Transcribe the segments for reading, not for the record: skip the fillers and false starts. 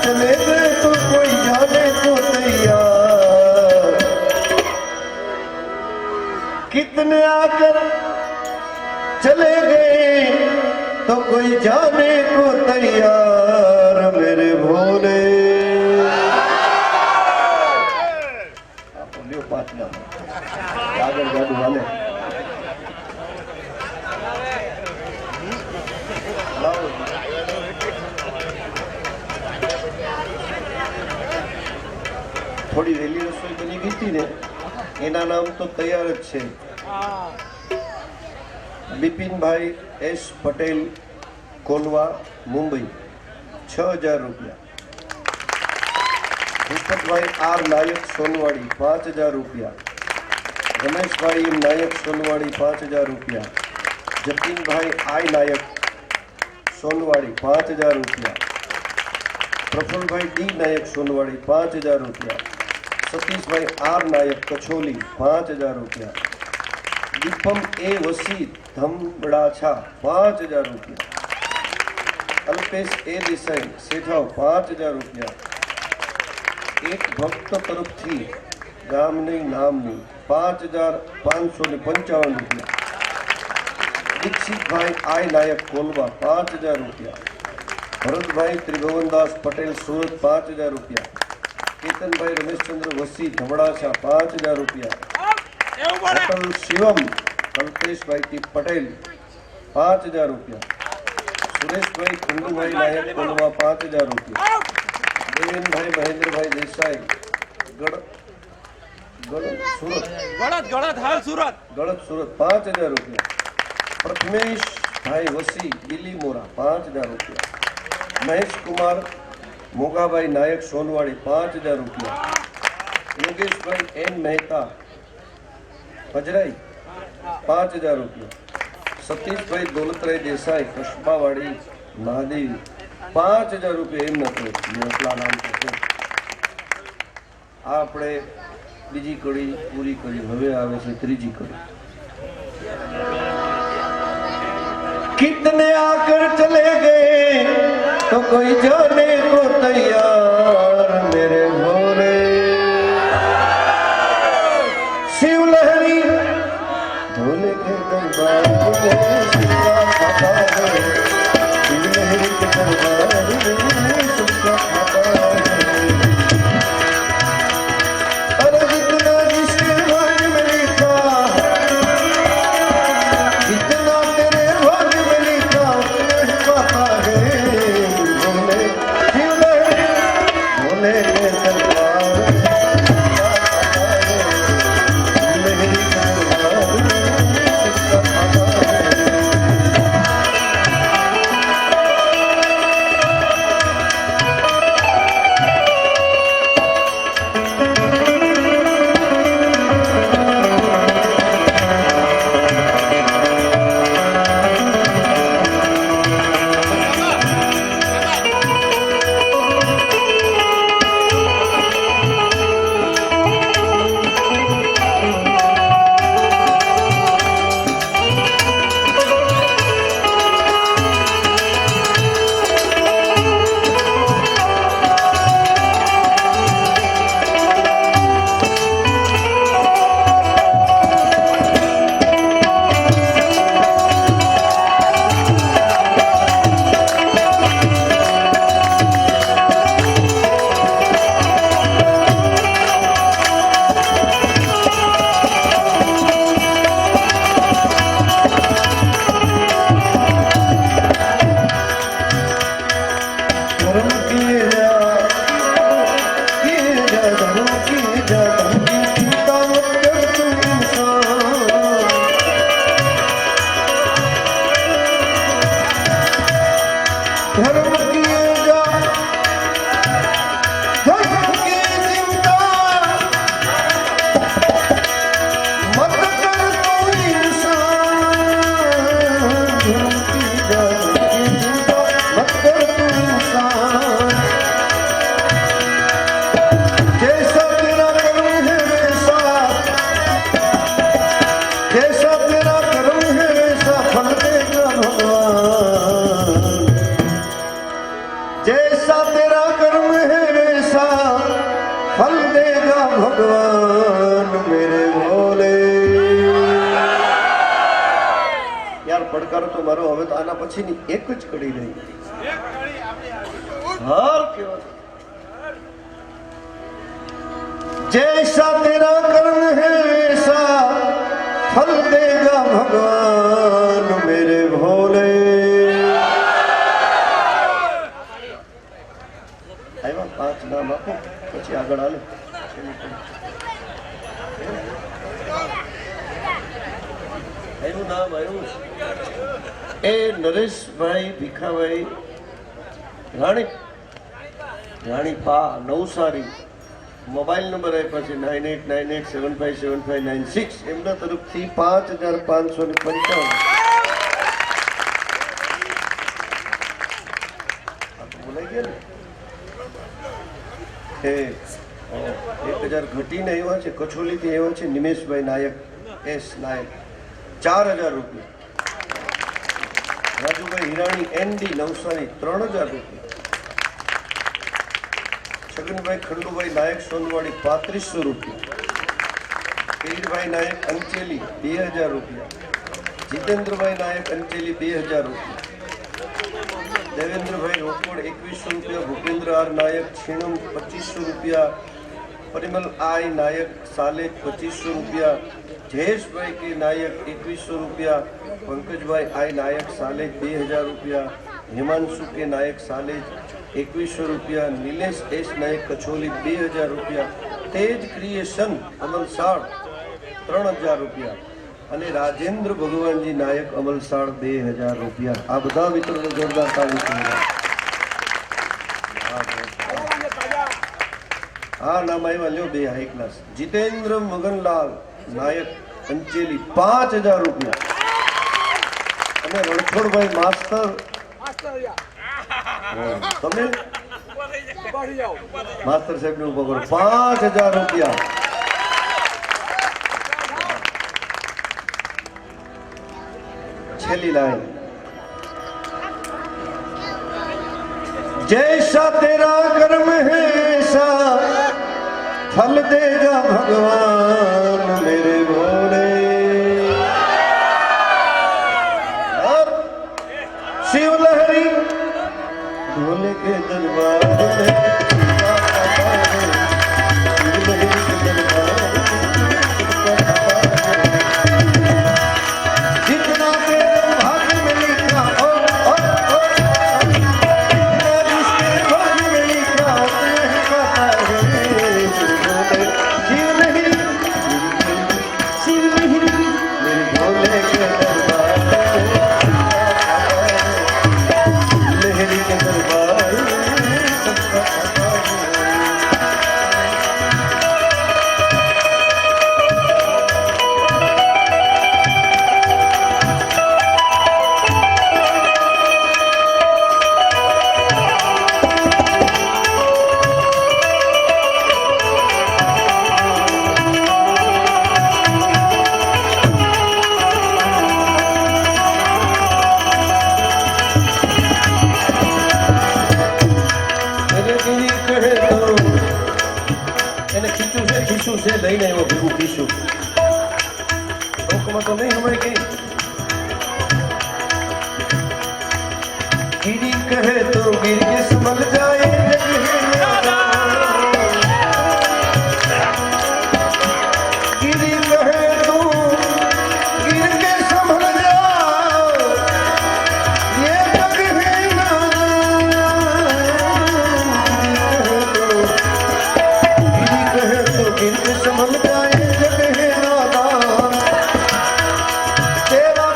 चले गए तो कोई जाने को तैयार, कितने आकर चले गए तो कोई जाने को तैयार मेरे भोले। आगे गाड़ी वाले थोड़ी वेली रसोई बनी गई थी ने एना नाम तो तैयार ज छे। बिपिन भाई एस पटेल कोलवा मुंबई 6000 रुपया। भूपत भाई आर नायक सोनवाड़ी 5000 रुपया। रमेश भाई नायक सोनवाड़ी 5000 रुपया। जतिन भाई आई नायक सोनवाड़ी 5000 रुपया। प्रफुल्ल भाई डी नायक सोनवाड़ी 5000 रुपया। सतीश भाई आर नायक कछोली 5000 रुपया। दीपम ए वसी धमड़ाछा 5000 रुपया। अल्पेश ए देसाई सेठाव 5000 रुपया। एक भक्त तरफ थी गाम नहीं नाम नहीं 5555 रुपया। दीक्षित भाई आई नायक कोलवा 5000 रुपया। भरत भाई त्रिभुवनदास पटेल सूरत 5000 रुपया। केतन भाई रमेश चंद्र वसी धमड़ाछा 5000 रुपया। होटल शिवम कल्पेश भाई टी पटेल 5000 रुपया। सुरेश भाई खंडू भाई नायक कोलवा 5000 रुपया। देवेन भाई महेंद्र भाई देसाई गड़त सूरत 5000 रुपया। प्रथमेश भाई वसी दिल्ली मोरा 5000 रुपया। महेश कुमार मोगा भाई नायक सोनवाड़ी 5000 रुपया। योगेश भाई एन मेहता पजराई 5000 रुपया। सतीश भाई दौलतराय देसाई कस्बावाड़ी महादेव 5000 रुपया एम नतला नाम करते। આપણે બીજી કડી પૂરી કરી, હવે આવે છે ત્રીજી કડી। कितने आकर चले गए तो कोई जाने को तैयार मेरे भोले। शिव लहरी भोले के दरबार में सबका खाता है। शिव लहरी के दरबार में सबका खाता है। अरे जितना जिसके भाग्य में लिखा, जितना तेरे भाग्य में लिखा उतने पाता है। भोले शिव लहरी भोले के दरबार में सबका खाता है। शिव लहरी के दरबार में सबका खाता है। પડકારો તો મારો હવે તો આના પછીની એક જ કડી રહી હાર કેવા जैसा तेरा कर्म है वैसा फल देगा भगवान मेरे भोले आया 5 नाम आपो પછી આગળ હાલે આયું નામ આયું એ નરેશભાઈ ભીખાભાઈ રાણી પા નવસારી મોબાઈલ નંબર આપ્યા છે 9898757596 એમના તરફથી 5555 બોલાઈ ગયા ને એ 1000 ઘટીને આવ્યા છે કચોલીથી આવ્યા છે નિમેશભાઈ નાયક એસ નાયક 4000 રૂપિયા રાજુભાઈ હિરાણી એનડી નવસારી 3000 રૂપિયા છગનભાઈ ખંડુભાઈ નાયક સોનવાડી 3500 રૂપિયા પીરભાઈ નાયક અંચેલી 2000 રૂપિયા જીતેન્દ્રભાઈ નાયક અંચેલી 2000 રૂપિયા દેવેન્દ્રભાઈ રોકડ 2100 રૂપિયા ભૂપેન્દ્ર આર નાયક છીણમ 2500 રૂપિયા પરિમલ આઈ નાયક સાલેજ 2500 રૂપિયા જયેશભાઈ કે નાયક 2100 રૂપિયા પંકજભાઈ આઈ નાયક સાલેજ 2000 રૂપિયા હિમાંશુ કે નાયક સાલેજ 2100 રૂપિયા નિલેશ એસ નાયક કચોલી 2000 રૂપિયા તેજ ક્રિએશન અમલસાડ 3000 રૂપિયા અને રાજેન્દ્ર ભગવાનજી નાયક અમલસાડ 2000 રૂપિયા આ બધા મિત્રોને જોરદાર તાળી હા નામ આવ્યા લ્યો બે હાઈ ક્લાસ જીતેન્દ્ર મગનલાલ નાયક અંચેલી 5000 રૂપિયા અને રણછોડભાઈ માસ્ટર તમે માસ્ટર સાહેબ ને ઉભો કરો 5000 રૂપિયા છેલ્લી લાઈન जैसा तेरा कर्म है ऐसा फल देगा भगवान मेरे भोले शिव लहरी भोले के दरबार में લઈને આવ્યો ભેગું પીશું લોકમાં તો નહીં હમણાં કઈ ગીરી કહે તો ગીર કે સમલ જાય ગીરી કહે તો ગીર કે સમલ જાઓ ये जग है ना गीरी कहे तो गीर के समल जाए जग है नादान तेरा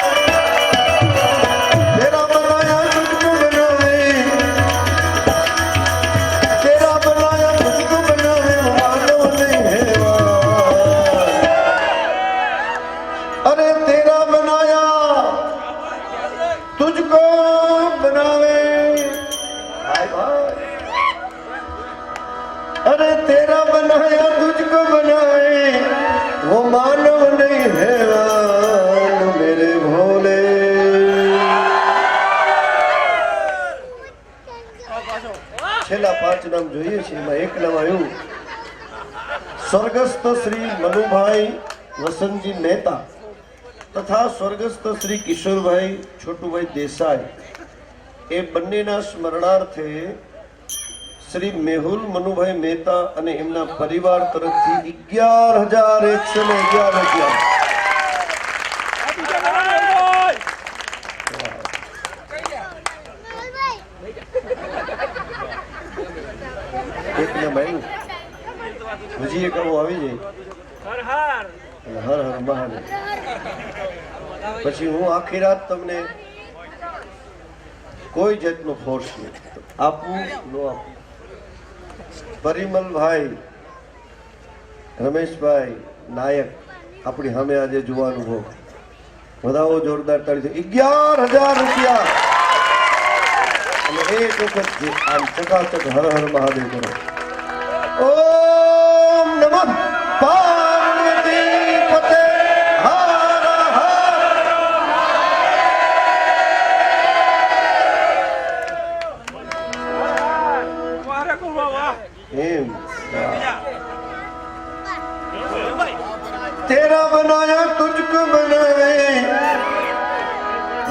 बनाया तुझको बनावे तेरा बनाया तुझको बनावे तेरा बनाया तुझको बनावे मानो नहीं है अरे तेरा बनाया तुझको बनावे भाई भाई अरे तेरा बनाया तुझको बनाए वो मानव नहीं हैवान मेरे भोले છેલ્લા 5 નામ જોઈએ છે એમાં એક નામ આવ્યું સ્વર્ગસ્થ શ્રી મનુભાઈ વસંતજી મહેતા તથા સ્વર્ગસ્થ શ્રી કિશોરભાઈ છોટુભાઈ દેસાઈ એ બંનેના સ્મરણાર્થે શ્રી મેહુલ મનુભાઈ મહેતા અને એમના પરિવાર તરફથી 11,111 રૂપિયા એકને ભાઈ હજી એક આવું આવી જાય હર હર મહાદેવ. પછી હું આખી રાત તમને કોઈ જાતનો ફોર્સ નહીં આપું ન આપું. પરિમલભાઈ રમેશભાઈ નાયક આપણી સામે આજે જોવાનું હો વધાવો જોરદાર તાળી 11,000 રૂપિયા. અને એક વખત જે આમ ચકાચક હર હર મહાદેવ કરો. ઓમ નમઃ પાર્વતી પતે હર એમ तेरा बनाया तुझको बनाए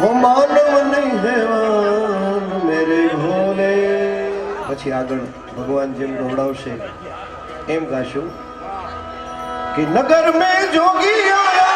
वो मानव नहीं है मेरे भोले. પછી આગળ ભગવાન જેમ દોડાવશે એમ ગાશું કે નગર में जोगी आया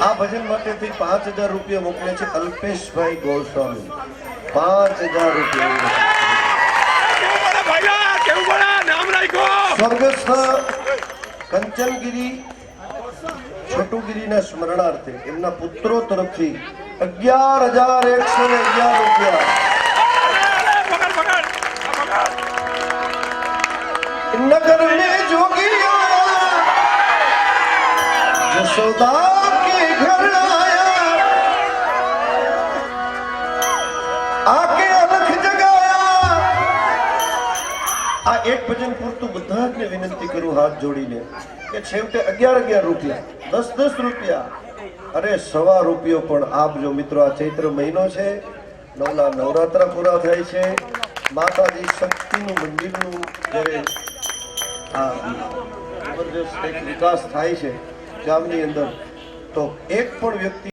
આ ભજન માટેથી 5,000 રૂપિયા મોકલે છે અલ્પેશભાઈ ગોસ્વામી. 5,000 રૂપિયા સ્વર્ગસ્થ કંચનગીરી છોટુગીરીના સ્મરણાર્થે એમના પુત્રો તરફથી 11,111 રૂપિયા. નગર में जोगी आया यशोदा घर आया आके अलख जगाया. આ એક ભજન પૂરતું બધાને વિનંતી કરું હાથ જોડીને કે છેવટે 11,11 રૂપિયા 10,10 રૂપિયા અરે 1.25 રૂપિયો પણ આપજો મિત્રો. આ ચૈત્ર મહિનો છે, નવરાત્રા પૂરા થાય છે, માતાજી શક્તિનું મંદિરનું જ્યારે આ જબરજસ્ત એક વિકાસ થાય છે ગામની અંદર તો એક પણ વ્યક્તિ